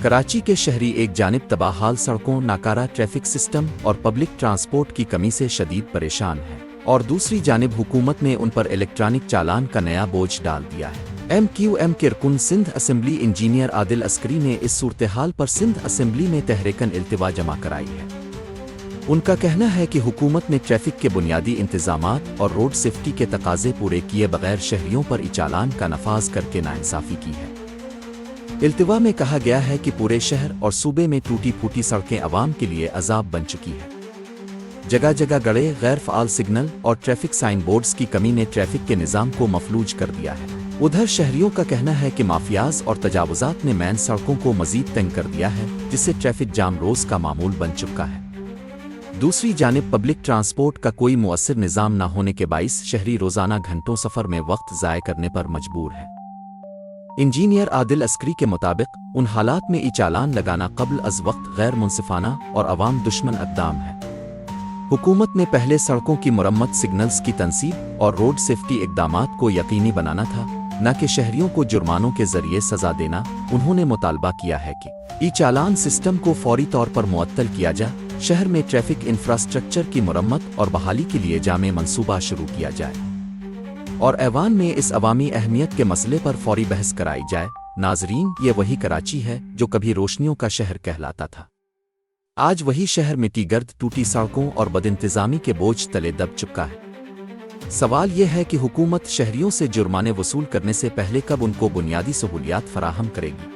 کراچی کے شہری ایک جانب تباہ حال سڑکوں، ناکارہ ٹریفک سسٹم اور پبلک ٹرانسپورٹ کی کمی سے شدید پریشان ہیں، اور دوسری جانب حکومت نے ان پر الیکٹرانک چالان کا نیا بوجھ ڈال دیا ہے۔ MQM کے رکن سندھ اسمبلی انجینئر عادل عسکری نے اس صورتحال پر سندھ اسمبلی میں تحریکاً التوا جمع کرائی ہے۔ ان کا کہنا ہے کہ حکومت نے ٹریفک کے بنیادی انتظامات اور روڈ سیفٹی کے تقاضے پورے کیے بغیر شہریوں پر چالان کا نفاذ کر کے ناانصافی کی ہے۔ التوا میں کہا گیا ہے کہ پورے شہر اور صوبے میں ٹوٹی پھوٹی سڑکیں عوام کے لیے عذاب بن چکی ہیں۔ جگہ جگہ گڑے، غیر فعال سگنل اور ٹریفک سائن بورڈز کی کمی نے ٹریفک کے نظام کو مفلوج کر دیا ہے۔ ادھر شہریوں کا کہنا ہے کہ مافیاز اور تجاوزات نے مین سڑکوں کو مزید تنگ کر دیا ہے، جس سے ٹریفک جام روز کا معمول بن چکا ہے۔ دوسری جانب پبلک ٹرانسپورٹ کا کوئی مؤثر نظام نہ ہونے کے باعث شہری روزانہ گھنٹوں سفر میں وقت ضائع کرنے پر مجبور ہے۔ انجینئر عادل عسکری کے مطابق ان حالات میں چالان لگانا قبل از وقت غیر منصفانہ اور عوام دشمن اقدام ہے۔ حکومت نے پہلے سڑکوں کی مرمت، سگنلز کی تنصیب اور روڈ سیفٹی اقدامات کو یقینی بنانا تھا، نہ کہ شہریوں کو جرمانوں کے ذریعے سزا دینا۔ انہوں نے مطالبہ کیا ہے کہ چالان سسٹم کو فوری طور پر معطل کیا جائے، شہر میں ٹریفک انفراسٹرکچر کی مرمت اور بحالی کے لیے جامع منصوبہ شروع کیا جائے، اور ایوان میں اس عوامی اہمیت کے مسئلے پر فوری بحث کرائی جائے۔ ناظرین، یہ وہی کراچی ہے جو کبھی روشنیوں کا شہر کہلاتا تھا۔ آج وہی شہر مٹی گرد، ٹوٹی سڑکوں اور بدانتظامی کے بوجھ تلے دب چکا ہے۔ سوال یہ ہے کہ حکومت شہریوں سے جرمانے وصول کرنے سے پہلے کب ان کو بنیادی سہولیات فراہم کرے گی؟